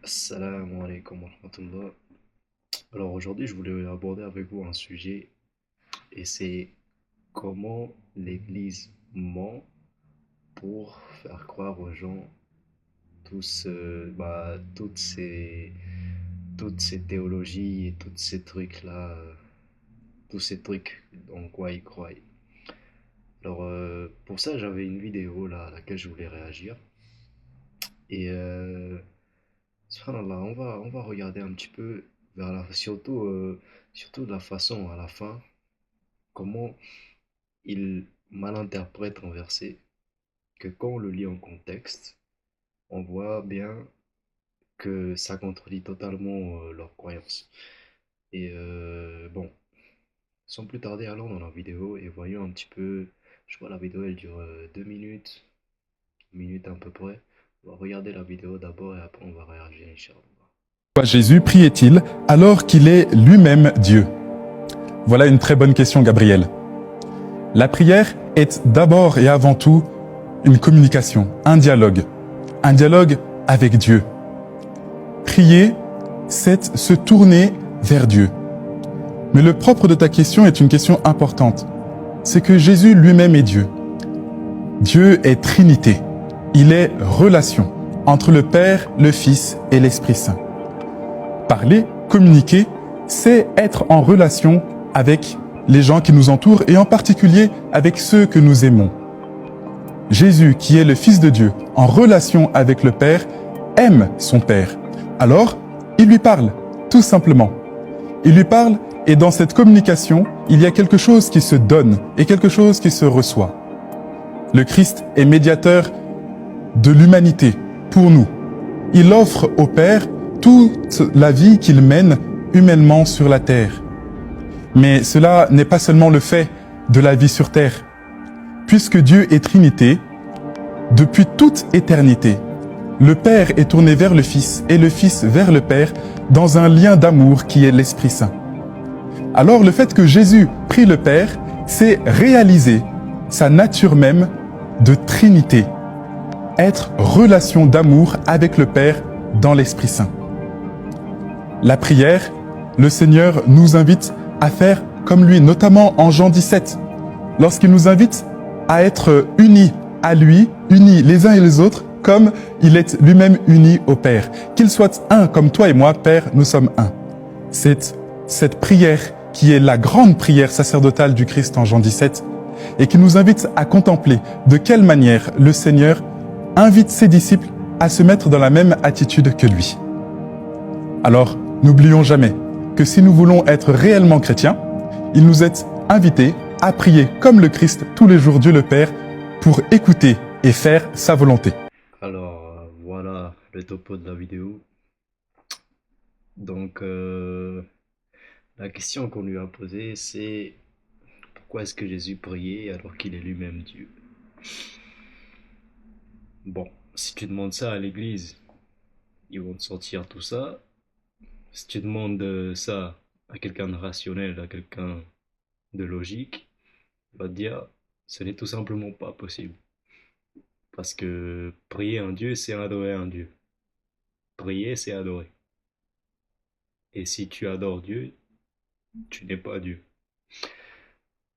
Assalamu alaikum wa rahmatullah. Alors aujourd'hui, je voulais aborder avec vous un sujet et c'est comment l'Église ment pour faire croire aux gens toutes ces théologies et tous ces trucs-là, tous ces trucs en quoi ils croient. Alors pour ça, j'avais une vidéo là à laquelle je voulais réagir et subhanallah, on va regarder un petit peu vers surtout de la façon à la fin, comment il malinterprète un verset, que quand on le lit en contexte, on voit bien que ça contredit totalement leurs croyances. Et bon, sans plus tarder, allons dans la vidéo et voyons un petit peu. Je vois la vidéo, elle dure 2 minutes, une minute à peu près. On va regarder la vidéo d'abord et après on va réagir, Inch'Allah. Pourquoi Jésus priait-il alors qu'il est lui-même Dieu? Voilà une très bonne question, Gabriel. La prière est d'abord et avant tout une communication, un dialogue avec Dieu. Prier, c'est se tourner vers Dieu. Mais le propre de ta question est une question importante. C'est que Jésus lui-même est Dieu. Dieu est Trinité. Il est relation entre le Père, le Fils et l'Esprit Saint. Parler, communiquer, c'est être en relation avec les gens qui nous entourent et en particulier avec ceux que nous aimons. Jésus, qui est le Fils de Dieu, en relation avec le Père, aime son Père. Alors, il lui parle, tout simplement. Il lui parle et dans cette communication, il y a quelque chose qui se donne et quelque chose qui se reçoit. Le Christ est médiateur de l'humanité pour nous. Il offre au Père toute la vie qu'il mène humainement sur la terre. Mais cela n'est pas seulement le fait de la vie sur terre. Puisque Dieu est Trinité, depuis toute éternité, le Père est tourné vers le Fils et le Fils vers le Père dans un lien d'amour qui est l'Esprit Saint. Alors le fait que Jésus prie le Père, c'est réaliser sa nature même de Trinité, être relation d'amour avec le Père dans l'Esprit Saint. La prière, le Seigneur nous invite à faire comme lui, notamment en Jean 17, lorsqu'il nous invite à être unis à lui, unis les uns et les autres, comme il est lui-même uni au Père. Qu'il soit un comme toi et moi, Père, nous sommes un. C'est cette prière qui est la grande prière sacerdotale du Christ en Jean 17 et qui nous invite à contempler de quelle manière le Seigneur invite ses disciples à se mettre dans la même attitude que lui. Alors, n'oublions jamais que si nous voulons être réellement chrétiens, il nous est invité à prier comme le Christ tous les jours Dieu le Père pour écouter et faire sa volonté. Alors voilà le topo de la vidéo. Donc la question qu'on lui a posée, c'est pourquoi est-ce que Jésus priait alors qu'il est lui-même Dieu? Bon, si tu demandes ça à l'église, ils vont te sortir tout ça. Si tu demandes ça à quelqu'un de rationnel, à quelqu'un de logique, il va te dire ce n'est tout simplement pas possible. Parce que prier un Dieu, c'est adorer un Dieu. Prier, c'est adorer. Et si tu adores Dieu, tu n'es pas Dieu.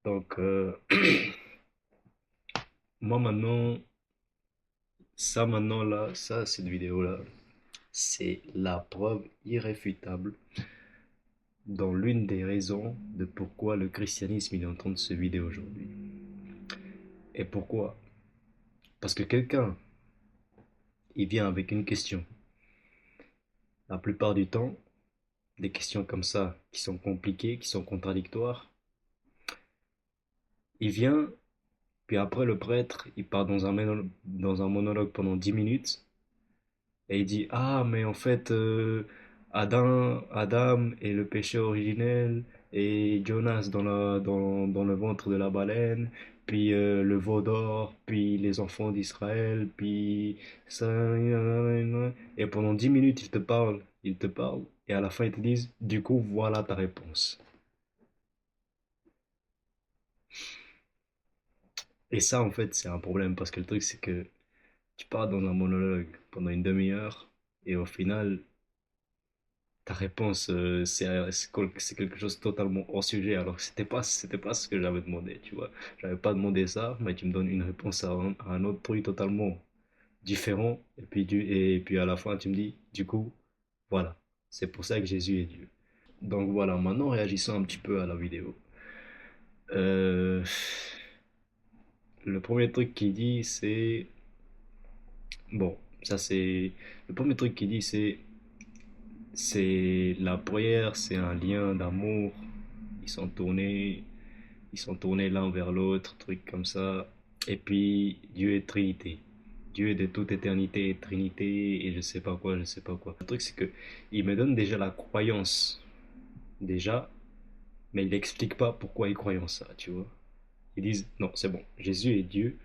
Donc, moi maintenant, cette vidéo-là, c'est la preuve irréfutable dans l'une des raisons de pourquoi le christianisme est en train de se vider aujourd'hui. Et pourquoi? Parce que quelqu'un, il vient avec une question. La plupart du temps, des questions comme ça, qui sont compliquées, qui sont contradictoires, il vient, puis après le prêtre, il part dans un monologue pendant 10 minutes, et il dit, ah, mais en fait, Adam est le péché originel, et Jonas dans le ventre de la baleine, puis le veau d'or, puis les enfants d'Israël, puis ça, et pendant 10 minutes, il te parle, et à la fin, ils te disent, du coup, voilà ta réponse. Et ça, en fait, c'est un problème, parce que le truc, c'est que tu pars dans un monologue pendant une demi-heure, Et au final, ta réponse, c'est quelque chose totalement hors sujet, alors que c'était pas ce que j'avais demandé, tu vois. J'avais pas demandé ça, mais tu me donnes une réponse à un autre truc totalement différent, et puis à la fin, tu me dis, du coup, voilà, c'est pour ça que Jésus est Dieu. Donc voilà, maintenant réagissons un petit peu à la vidéo. Euh, le premier truc qu'il dit, c'est... Bon, ça c'est... Le premier truc qu'il dit, c'est la prière, c'est un lien d'amour. Ils sont tournés, ils sont tournés l'un vers l'autre, truc comme ça. Et puis, Dieu est Trinité. Dieu est de toute éternité est Trinité et je sais pas quoi, je sais pas quoi. Le truc, c'est que il me donne déjà la croyance, déjà, mais il n'explique pas pourquoi ils croient en ça, tu vois. Ils disent, non, c'est bon, Jésus est Dieu,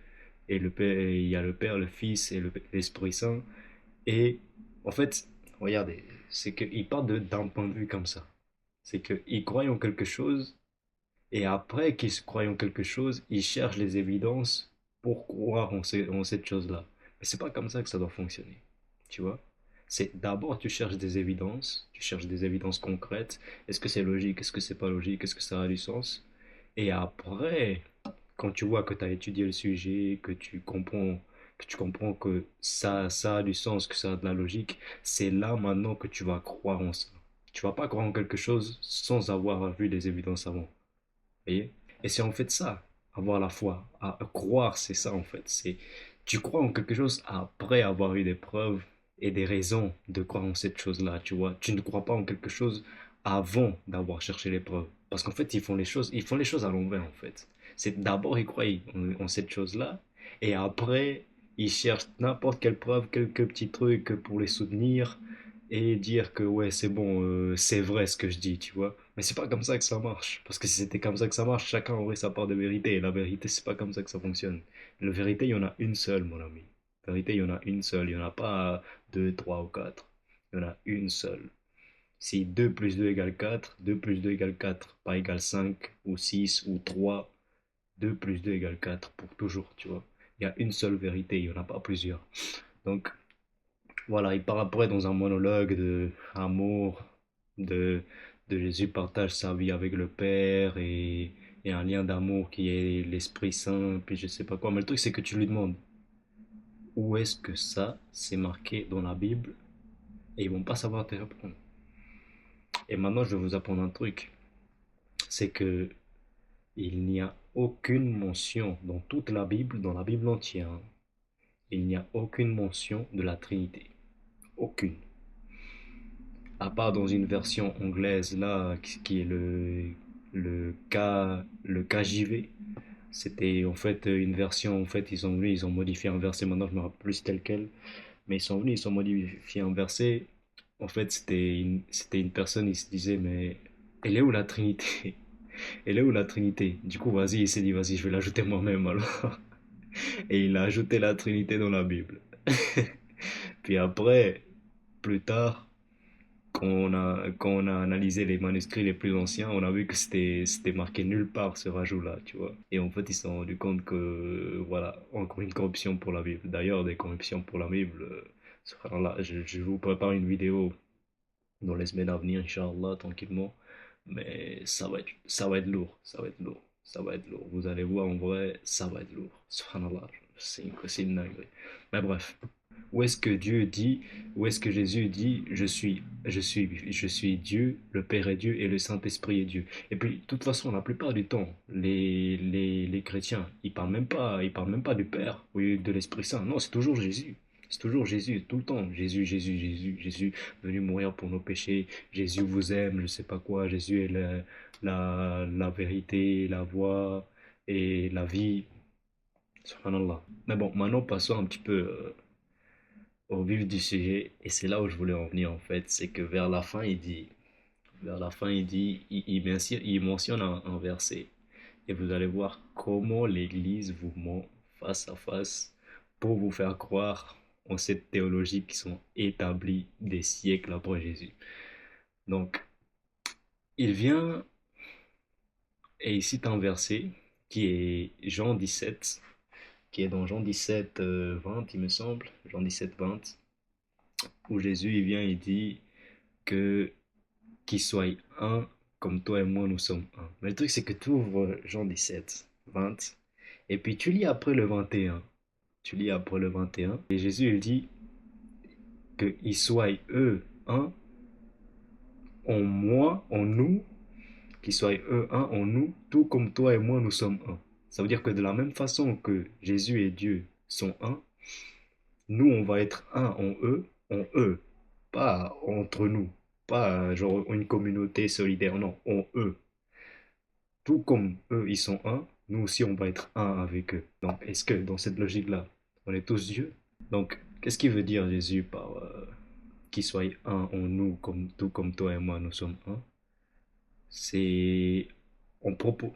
et le Père, il y a le Père, le Fils et l'Esprit Saint. Et en fait, regardez, c'est qu'ils partent d'un point de vue comme ça. C'est qu'ils croient en quelque chose, et après qu'ils croient en quelque chose, ils cherchent les évidences pour croire en cette chose-là. Mais c'est pas comme ça que ça doit fonctionner. Tu vois? C'est d'abord tu cherches des évidences concrètes. Est-ce que c'est logique? Est-ce que c'est pas logique? Est-ce que ça a du sens? Et après, quand tu vois que tu as étudié le sujet, que tu comprends que ça a du sens, que ça a de la logique, c'est là maintenant que tu vas croire en ça. Tu vas pas croire en quelque chose sans avoir vu des évidences avant. Voyez. Et c'est en fait ça, avoir la foi. À croire, c'est ça en fait. C'est tu crois en quelque chose après avoir eu des preuves et des raisons de croire en cette chose-là, tu vois. Tu ne crois pas en quelque chose avant d'avoir cherché les preuves. Parce qu'en fait, ils font les choses à l'envers en fait. C'est d'abord ils croient en cette chose-là et après ils cherchent n'importe quelle preuve, quelques petits trucs pour les soutenir et dire que ouais, c'est bon, c'est vrai ce que je dis, tu vois. Mais c'est pas comme ça que ça marche. Parce que si c'était comme ça que ça marche, chacun aurait sa part de vérité. Et la vérité, c'est pas comme ça que ça fonctionne. La vérité, il y en a une seule, mon ami. La vérité, il y en a une seule. Il n'y en a pas deux, trois ou quatre. Il y en a une seule. Si 2 plus 2 égale 4, 2 plus 2 égale 4, pas égale 5 ou 6 ou 3, 2 plus 2 égale 4 pour toujours, tu vois. Il y a une seule vérité, il n'y en a pas plusieurs. Donc, voilà, il part après dans un monologue de amour, de, de Jésus partage sa vie avec le Père et un lien d'amour qui est l'Esprit Saint, puis je sais pas quoi. Mais le truc, c'est que tu lui demandes où est-ce que ça c'est marqué dans la Bible et ils vont pas savoir te répondre. Et maintenant, je vais vous apprendre un truc, c'est que il n'y a aucune mention dans toute la Bible, dans la Bible entière, hein, il n'y a aucune mention de la Trinité. Aucune. À part dans une version anglaise là qui est le KJV. C'était en fait une version, en fait ils sont venus, ils ont modifié un verset, maintenant je me rappelle plus tel quel, mais ils sont venus, ils ont modifié un verset. En fait c'était une personne, il se disait mais elle est où la Trinité? Elle est où la Trinité? Du coup vas-y, il s'est dit vas-y je vais l'ajouter moi-même alors. Et il a ajouté la Trinité dans la Bible. Puis après, plus tard, quand on a analysé les manuscrits les plus anciens, on a vu que c'était marqué nulle part ce rajout-là, tu vois. Et en fait, ils se sont rendus compte que, voilà, encore une corruption pour la Bible. D'ailleurs, des corruptions pour la Bible, subhanallah, je vous prépare une vidéo dans les semaines à venir, Inch'Allah, tranquillement. Mais ça va être lourd, ça va être lourd, ça va être lourd. Vous allez voir, en vrai, ça va être lourd. Subhanallah, c'est une dinguerie. Mais bref. Où est-ce que Dieu dit, où est-ce que Jésus dit, je suis Dieu, le Père est Dieu et le Saint-Esprit est Dieu. Et puis, de toute façon, la plupart du temps, les chrétiens, ils parlent même pas du Père ou de l'Esprit Saint. Non, c'est toujours Jésus. C'est toujours Jésus, tout le temps. Jésus, Jésus, Jésus, Jésus, venu mourir pour nos péchés. Jésus vous aime, je sais pas quoi. Jésus est la vérité, la voie et la vie. Subhanallah. Mais bon, maintenant passons un petit peu au vif du sujet, et c'est là où je voulais en venir en fait, c'est que vers la fin, il mentionne un verset, et vous allez voir comment l'Église vous ment face à face pour vous faire croire en cette théologie qui sont établies des siècles après Jésus. Donc, il vient et il cite un verset qui est Jean 17, qui est dans Jean 17, 20, il me semble, Jean 17, 20. où Jésus il vient, il dit que qu'ils soient un comme toi et moi nous sommes un. Mais le truc c'est que tu ouvres Jean 17, 20, et puis tu lis après le 21. Tu lis après le 21, et Jésus il dit qu'ils soient eux un en moi, en nous, qu'ils soient eux un en nous, tout comme toi et moi nous sommes un. Ça veut dire que de la même façon que Jésus et Dieu sont un, nous on va être un en eux, pas entre nous, pas genre une communauté solidaire, non, en eux. Tout comme eux ils sont un, nous aussi on va être un avec eux. Donc est-ce que dans cette logique-là, on est tous Dieu? Donc qu'est-ce qu'il veut dire Jésus par qu'ils soient un en nous, comme, tout comme toi et moi nous sommes un? C'est en propos,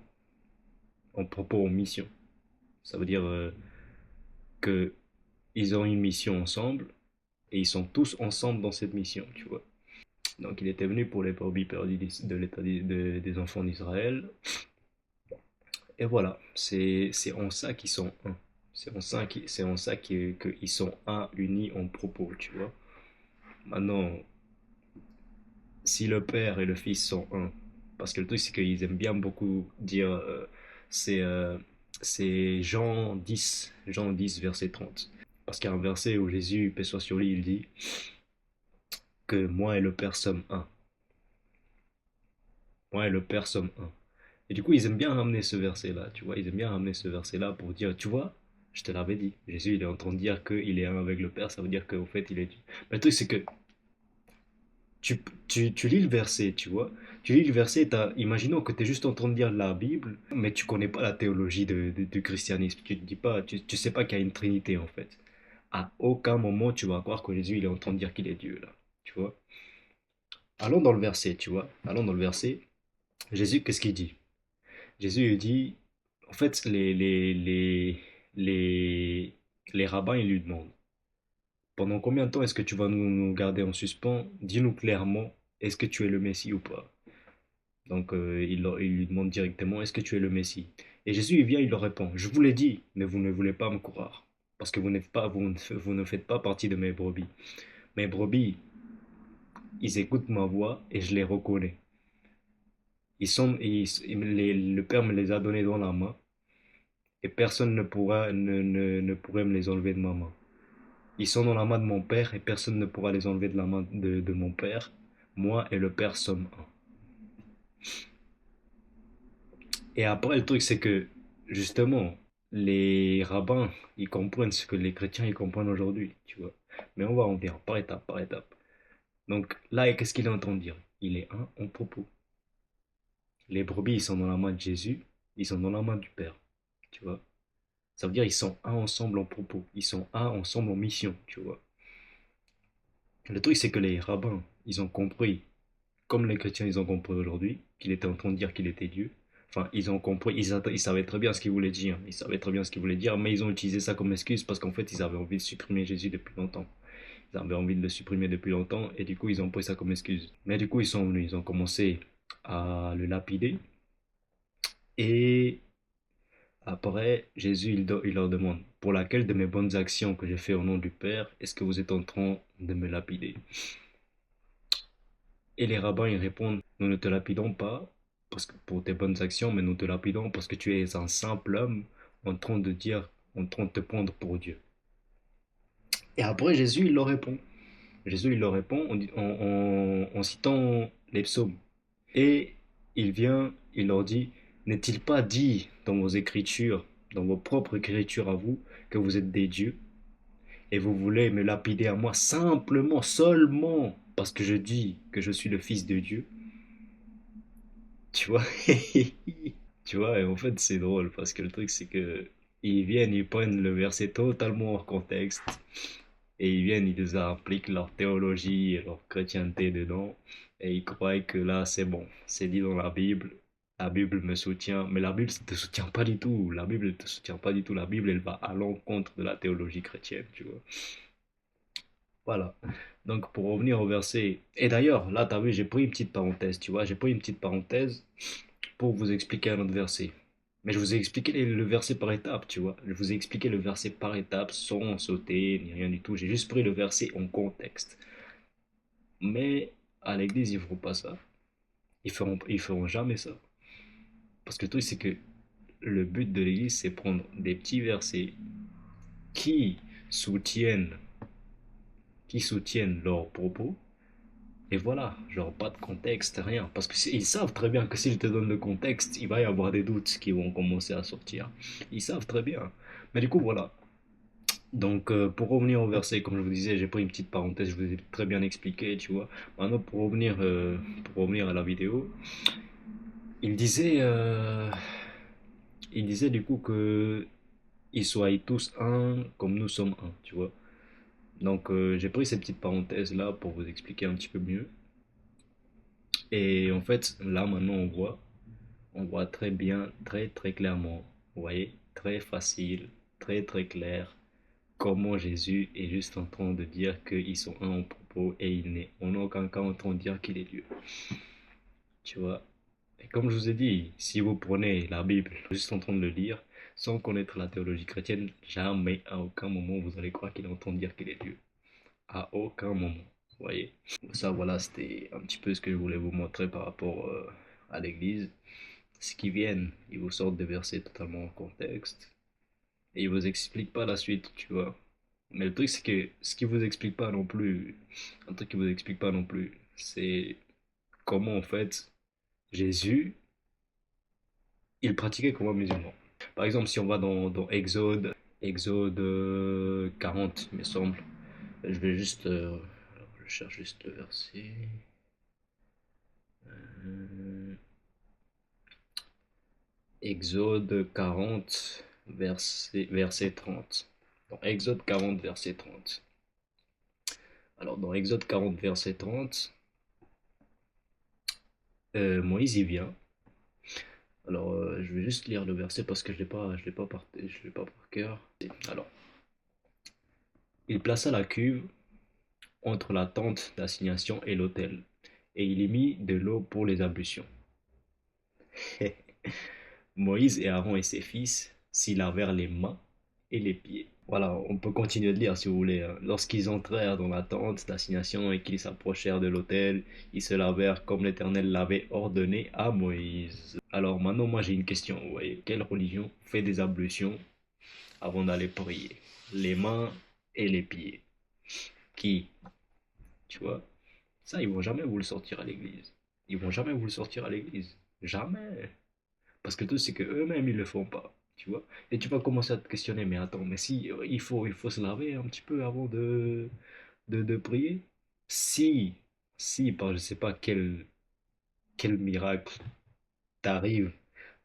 en propos, en mission. Ça veut dire que ils ont une mission ensemble et ils sont tous ensemble dans cette mission, tu vois. Donc il était venu pour les brebis perdues de l'état des enfants d'Israël. Et voilà, c'est en ça qu'ils sont un. C'est en ça qu'ils sont un, unis en propos, tu vois. Maintenant, si le Père et le Fils sont un, parce que le truc c'est qu'ils aiment bien beaucoup dire, c'est euh, c'est Jean 10, verset 30. Parce qu'il y a un verset où Jésus, paix soit sur lui, il dit que moi et le Père sommes un. Moi et le Père sommes un. Et du coup, ils aiment bien ramener ce verset-là, tu vois. Ils aiment bien ramener ce verset-là pour dire, tu vois, je te l'avais dit. Jésus, il est en train de dire qu'il est un avec le Père, ça veut dire qu'au fait, il est Dieu. Mais le truc, c'est que tu lis le verset, tu vois. Tu lis le verset, imaginons que tu es juste en train de lire la Bible, mais tu connais pas la théologie du christianisme. Tu te dis pas, tu sais pas qu'il y a une trinité, en fait. À aucun moment, tu vas croire que Jésus, il est en train de dire qu'il est Dieu, là. Tu vois. Allons dans le verset, tu vois. Allons dans le verset. Jésus, qu'est-ce qu'il dit? Jésus il dit, en fait, les rabbins, ils lui demandent, pendant combien de temps est-ce que tu vas nous garder en suspens? Dis-nous clairement, est-ce que tu es le Messie ou pas? Donc, il lui demande directement, est-ce que tu es le Messie? Et Jésus, il vient, il leur répond, je vous l'ai dit, mais vous ne voulez pas me croire, parce que vous ne faites pas partie de mes brebis. Mes brebis, ils écoutent ma voix et je les reconnais. Le Père me les a donnés dans la main et personne ne pourrait me les enlever de ma main. Ils sont dans la main de mon Père et personne ne pourra les enlever de la main de mon Père. Moi et le Père sommes un. Et après, le truc, c'est que, justement, les rabbins, ils comprennent ce que les chrétiens, ils comprennent aujourd'hui, tu vois. Mais on va en venir par étape, par étape. Donc là, qu'est-ce qu'il est en train de dire? Il est un en propos. Les brebis, ils sont dans la main de Jésus, ils sont dans la main du Père, tu vois. Ça veut dire ils sont un ensemble en propos, ils sont un ensemble en mission, tu vois. Le truc, c'est que les rabbins, ils ont compris, comme les chrétiens, ils ont compris aujourd'hui, qu'il était en train de dire qu'il était Dieu. Enfin, ils ont compris, ils savaient très bien ce qu'il voulait dire, ils savaient très bien ce qu'il voulait dire, mais ils ont utilisé ça comme excuse parce qu'en fait, ils avaient envie de supprimer Jésus depuis longtemps. Ils avaient envie de le supprimer depuis longtemps et du coup, ils ont pris ça comme excuse. Mais du coup, ils sont venus, ils ont commencé à le lapider et après, Jésus, il leur demande, pour laquelle de mes bonnes actions que j'ai fait au nom du Père, est-ce que vous êtes en train de me lapider? Et les rabbins, ils répondent, nous ne te lapidons pas parce que pour tes bonnes actions, mais nous te lapidons parce que tu es un simple homme en train de dire, en train de te prendre pour Dieu. Et après, Jésus, il leur répond. Jésus, il leur répond en citant les psaumes. Et il vient, il leur dit, n'est-il pas dit dans vos écritures, dans vos propres écritures à vous, que vous êtes des dieux, et vous voulez me lapider à moi simplement, seulement, parce que je dis que je suis le Fils de Dieu, tu vois? Tu vois, et en fait, c'est drôle, parce que le truc, c'est que ils viennent, ils prennent le verset totalement hors contexte, et ils viennent, ils appliquent leur théologie et leur chrétienté dedans. Et ils croient que là, c'est bon. C'est dit dans la Bible. La Bible me soutient. Mais la Bible ne te soutient pas du tout. La Bible ne te soutient pas du tout. La Bible, elle va à l'encontre de la théologie chrétienne, tu vois. Voilà. Donc, pour revenir au verset. Et d'ailleurs, là, tu as vu, j'ai pris une petite parenthèse, tu vois. J'ai pris une petite parenthèse pour vous expliquer un autre verset. Mais je vous ai expliqué le verset par étapes, tu vois. Je vous ai expliqué le verset par étapes, sans sauter, ni rien du tout. J'ai juste pris le verset en contexte. Mais à l'église, ils feront pas ça. Ils feront jamais ça. Parce que le truc, c'est que le but de l'église, c'est prendre des petits versets qui soutiennent, qui soutiennent leurs propos. Et voilà, genre pas de contexte, rien. Parce qu'ils savent très bien que s'ils te donnent le contexte, il va y avoir des doutes qui vont commencer à sortir. Ils savent très bien. Mais du coup, voilà. Donc, pour revenir au verset, comme je vous disais, j'ai pris une petite parenthèse, je vous ai très bien expliqué, tu vois. Maintenant, pour revenir à la vidéo, il disait, euh, il disait du coup que ils soient tous un comme nous sommes un, tu vois. Donc, j'ai pris cette petite parenthèse là pour vous expliquer un petit peu mieux. Et en fait, là maintenant, on voit très bien, très très clairement, vous voyez, très facile, très très clair comment Jésus est juste en train de dire qu'ils sont un en propos et il n'est en aucun cas en train de dire qu'il est Dieu. Tu vois? Et comme je vous ai dit, si vous prenez la Bible juste en train de le lire, sans connaître la théologie chrétienne, jamais, à aucun moment, vous allez croire qu'il est en train de dire qu'il est Dieu. À aucun moment. Vous voyez? Ça, voilà, c'était un petit peu ce que je voulais vous montrer par rapport à l'Église. Ce qui viennent, ils vous sortent des versets totalement en contexte et ils vous expliquent pas la suite, tu vois. Mais le truc, c'est que ce qui vous explique pas non plus, un truc qui vous explique pas non plus, c'est comment en fait Jésus, il pratiquait comme un musulman. Par exemple, si on va dans Exode 40, il me semble, je vais juste, je cherche juste le verset. Euh, Exode 40, verset 30. Dans Exode 40, verset 30. Alors, dans Exode 40, verset 30, Moïse y vient. Alors, je vais juste lire le verset parce que je l'ai pas par cœur. Alors, il plaça la cuve entre la tente d'assignation et l'autel, et il y mit de l'eau pour les ablutions. Moïse et Aaron et ses fils s'y lavèrent les mains et les pieds. Voilà, on peut continuer de lire si vous voulez, hein. Lorsqu'ils entrèrent dans la tente d'assignation et qu'ils s'approchèrent de l'autel, ils se lavèrent comme l'Éternel l'avait ordonné à Moïse. Alors maintenant, moi j'ai une question. Vous voyez, quelle religion fait des ablutions avant d'aller prier? Les mains et les pieds. Qui? Tu vois? Ça, ils vont jamais vous le sortir à l'église. Ils vont jamais vous le sortir à l'église. Jamais. Parce que tout, c'est que eux-mêmes, ils le font pas. Tu vois? Et tu vas commencer à te questionner, mais attends, mais si il faut se laver un petit peu avant de prier? Si, si, par je sais pas quel miracle t'arrives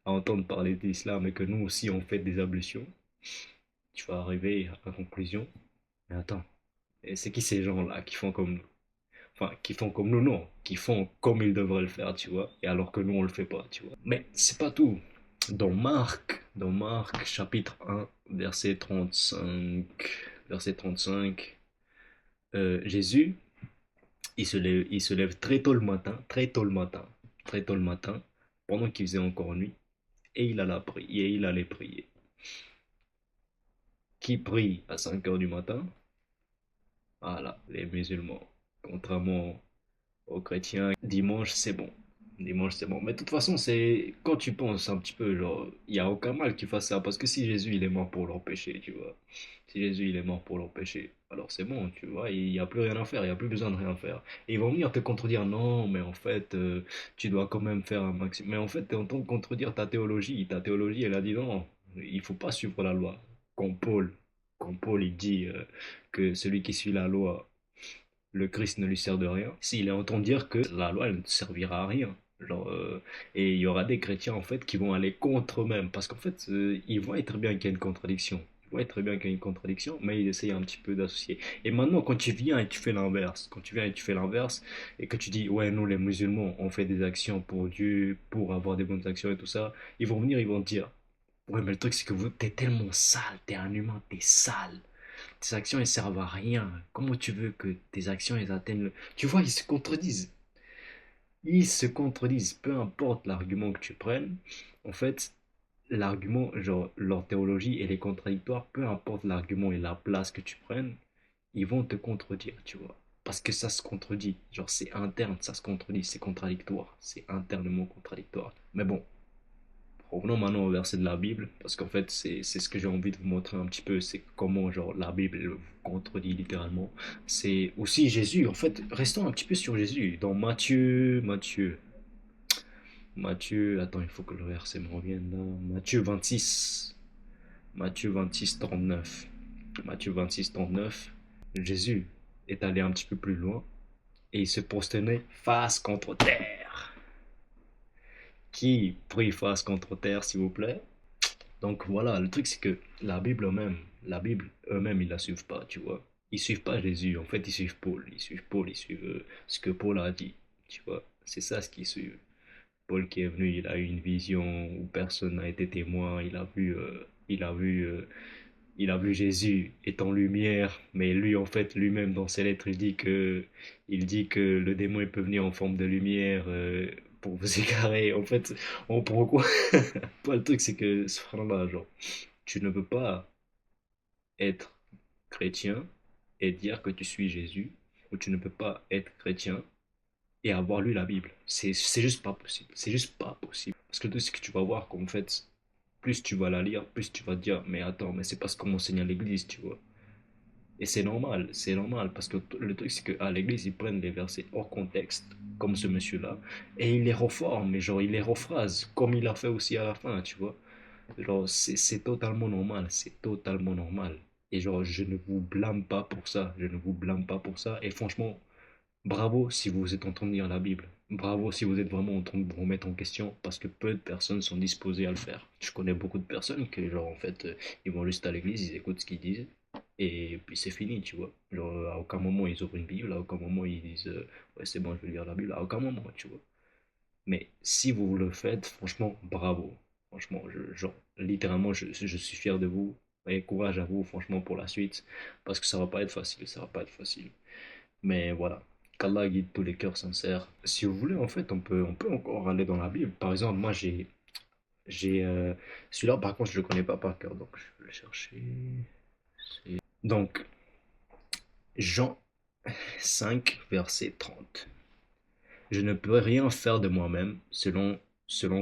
à entendre parler d'islam et que nous aussi on fait des ablutions, tu vas arriver à la conclusion, mais attends, et c'est qui ces gens-là qui font comme nous? Enfin, qui font comme nous, non, qui font comme ils devraient le faire, tu vois, et alors que nous on le fait pas, tu vois. Mais c'est pas tout. Dans Marc chapitre 1, verset 35, Jésus, il se lève très tôt le matin, très tôt le matin, très tôt le matin, pendant qu'il faisait encore nuit, et il allait prier. Qui prie à 5 heures du matin? Voilà, les musulmans. Contrairement aux chrétiens, dimanche c'est bon. Dimanche c'est bon. Mais de toute façon, c'est quand tu penses un petit peu, genre, il n'y a aucun mal qu'ils fassent ça. Parce que si Jésus il est mort pour leur péché, tu vois. Si Jésus il est mort pour leur péché, alors c'est bon, tu vois. Il n'y a plus rien à faire, il n'y a plus besoin de rien faire. Et ils vont venir te contredire, non, mais en fait, tu dois quand même faire un maximum. Mais en fait, tu es en train de contredire ta théologie. Ta théologie, elle a dit non, il faut pas suivre la loi. Comme Paul, comme Paul il dit que celui qui suit la loi le Christ ne lui sert de rien, s'il est en train de dire que la loi elle ne servira à rien. Genre, et il y aura des chrétiens en fait qui vont aller contre eux-mêmes parce qu'en fait ils voient très bien qu'il y a une contradiction. Ils voient très bien qu'il y a une contradiction, mais ils essayent un petit peu d'associer. Et maintenant, quand tu viens et tu fais l'inverse, et que tu dis, ouais, nous les musulmans, on fait des actions pour Dieu, pour avoir des bonnes actions et tout ça, ils vont venir, ils vont te dire, ouais, mais le truc, c'est que t'es tellement sale, t'es un humain, t'es sale. Tes actions, elles servent à rien. Comment tu veux que tes actions, elles atteignent le... Tu vois, ils se contredisent. Ils se contredisent. Peu importe l'argument que tu prennes, en fait, l'argument, genre leur théologie, elle est contradictoire, peu importe l'argument et la place que tu prennes, ils vont te contredire, tu vois. Parce que ça se contredit, genre c'est interne, ça se contredit, c'est contradictoire, c'est internement contradictoire. Mais bon, revenons maintenant au verset de la Bible, parce qu'en fait, c'est ce que j'ai envie de vous montrer un petit peu, c'est comment, genre, la Bible elle vous contredit littéralement. C'est aussi Jésus, en fait, restons un petit peu sur Jésus, dans Matthieu, attends, il faut que le verset me revienne là, Matthieu 26, 39, Matthieu 26, 39, Jésus est allé un petit peu plus loin, et il se prosternait face contre terre. Qui prie face contre terre, s'il vous plaît? Donc voilà, le truc c'est que la Bible eux-mêmes, ils la suivent pas, tu vois. Ils suivent pas Jésus, en fait ils suivent Paul, ils suivent ce que Paul a dit, tu vois. C'est ça ce qu'ils suivent. Paul qui est venu, il a eu une vision où personne n'a été témoin, il a vu Jésus étant lumière, mais lui en fait lui-même dans ses lettres il dit que le démon il peut venir en forme de lumière pour vous égarer. En fait, on pourquoi? Le truc c'est que ce frère-là, genre, tu ne peux pas être chrétien et dire que tu suis Jésus, ou tu ne peux pas être chrétien et avoir lu la Bible. C'est juste pas possible. C'est juste pas possible. Parce que tout ce que tu vas voir qu'en fait, plus tu vas la lire, plus tu vas te dire, mais attends, mais c'est pas ce qu'on m'enseigne à l'église, tu vois. Et c'est normal, parce que le truc c'est qu'à l'église, ils prennent les versets hors contexte, comme ce monsieur-là, et ils les reforment, mais genre, ils les rephrasent, comme il a fait aussi à la fin, tu vois. Genre, c'est totalement normal, c'est totalement normal. Et genre, je ne vous blâme pas pour ça, je ne vous blâme pas pour ça. Et franchement, bravo si vous êtes en train de lire la Bible. Bravo si vous êtes vraiment en train de vous remettre en question, parce que peu de personnes sont disposées à le faire. Je connais beaucoup de personnes qui, genre, en fait, ils vont juste à l'église, ils écoutent ce qu'ils disent, et puis c'est fini, tu vois. Genre, à aucun moment ils ouvrent une Bible, à aucun moment ils disent, ouais, c'est bon, je vais lire la Bible, à aucun moment, tu vois. Mais si vous le faites, franchement, bravo. Franchement, genre, littéralement, je suis fier de vous. Et courage à vous, franchement, pour la suite. Parce que ça va pas être facile, ça va pas être facile. Mais voilà, qu'Allah guide tous les cœurs sincères. Si vous voulez, en fait, on peut encore aller dans la Bible. Par exemple, moi, j'ai celui-là, par contre, je le connais pas par cœur, donc je vais le chercher. Donc, Jean 5, verset 30. Je ne peux rien faire de moi-même selon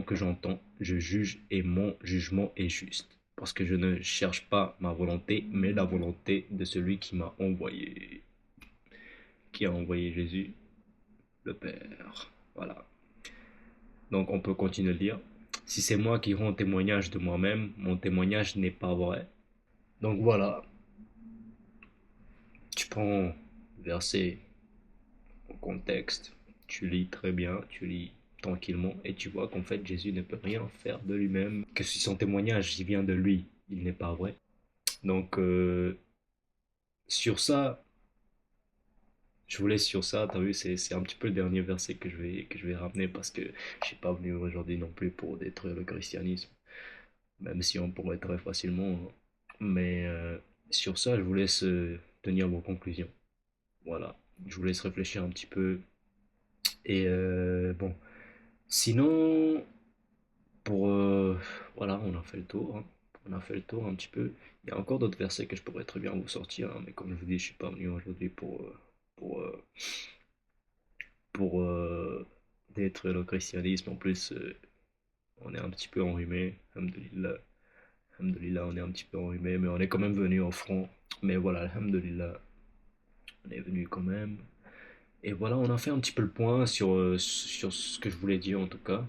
que j'entends, je juge et mon jugement est juste. Parce que je ne cherche pas ma volonté, mais la volonté de celui qui m'a envoyé. Qui a envoyé Jésus, le Père. Voilà. Donc on peut continuer de lire. Si c'est moi qui rends témoignage de moi-même, mon témoignage n'est pas vrai. Donc voilà, tu prends verset en contexte, tu lis très bien, tu lis tranquillement et tu vois qu'en fait Jésus ne peut rien faire de lui-même, que si son témoignage il vient de lui, il n'est pas vrai. Donc sur ça, je vous laisse sur ça, t'as vu, c'est un petit peu le dernier verset que je vais ramener parce que je suis pas venu aujourd'hui non plus pour détruire le christianisme, même si on pourrait très facilement, hein. Mais sur ça, je vous laisse tenir vos conclusions. Voilà, je vous laisse réfléchir un petit peu. Et bon, sinon, pour voilà, on a fait le tour, hein. On a fait le tour un petit peu. Il y a encore d'autres versets que je pourrais très bien vous sortir, hein, mais comme je vous dis, je suis pas venu aujourd'hui pour, euh, pour détruire le christianisme. En plus, on est un petit peu enrhumé. Alhamdulillah. Alhamdulillah, on est un petit peu enrhumé, mais on est quand même venu au front. Mais voilà, alhamdulillah, on est venu quand même. Et voilà, on a fait un petit peu le point sur ce que je voulais dire en tout cas.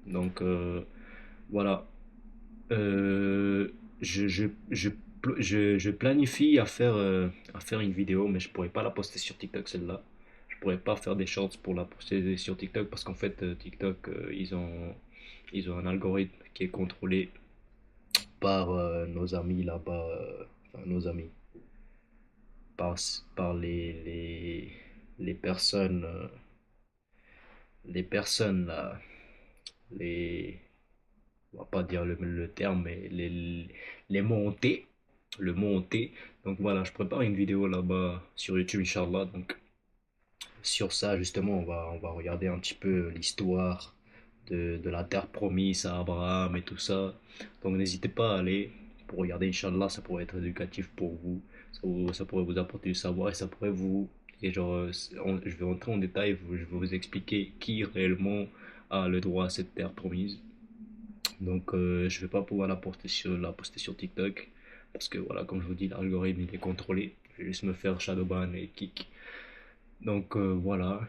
Donc voilà. Euh, je, je, je, je planifie à faire une vidéo, mais je pourrais pas la poster sur TikTok celle-là. Je pourrais pas faire des shorts pour la poster sur TikTok parce qu'en fait TikTok ils ont un algorithme qui est contrôlé par nos amis là-bas, enfin nos amis, par, par les personnes, les personnes là, les, on va pas dire le terme, mais les montées, le monté. Donc voilà, je prépare une vidéo là-bas sur YouTube, Inch'Allah. Donc sur ça, justement, on va regarder un petit peu l'histoire de la terre promise à Abraham et tout ça. Donc n'hésitez pas à aller pour regarder, Inch'Allah, ça pourrait être éducatif pour vous. Ça pourrait vous apporter du savoir et ça pourrait vous... Et genre, je vais rentrer en détail, je vais vous expliquer qui réellement a le droit à cette terre promise. Donc je vais pas pouvoir la poster sur TikTok parce que voilà, comme je vous dis, l'algorithme il est contrôlé. Je vais juste me faire shadowban et kick. Donc voilà,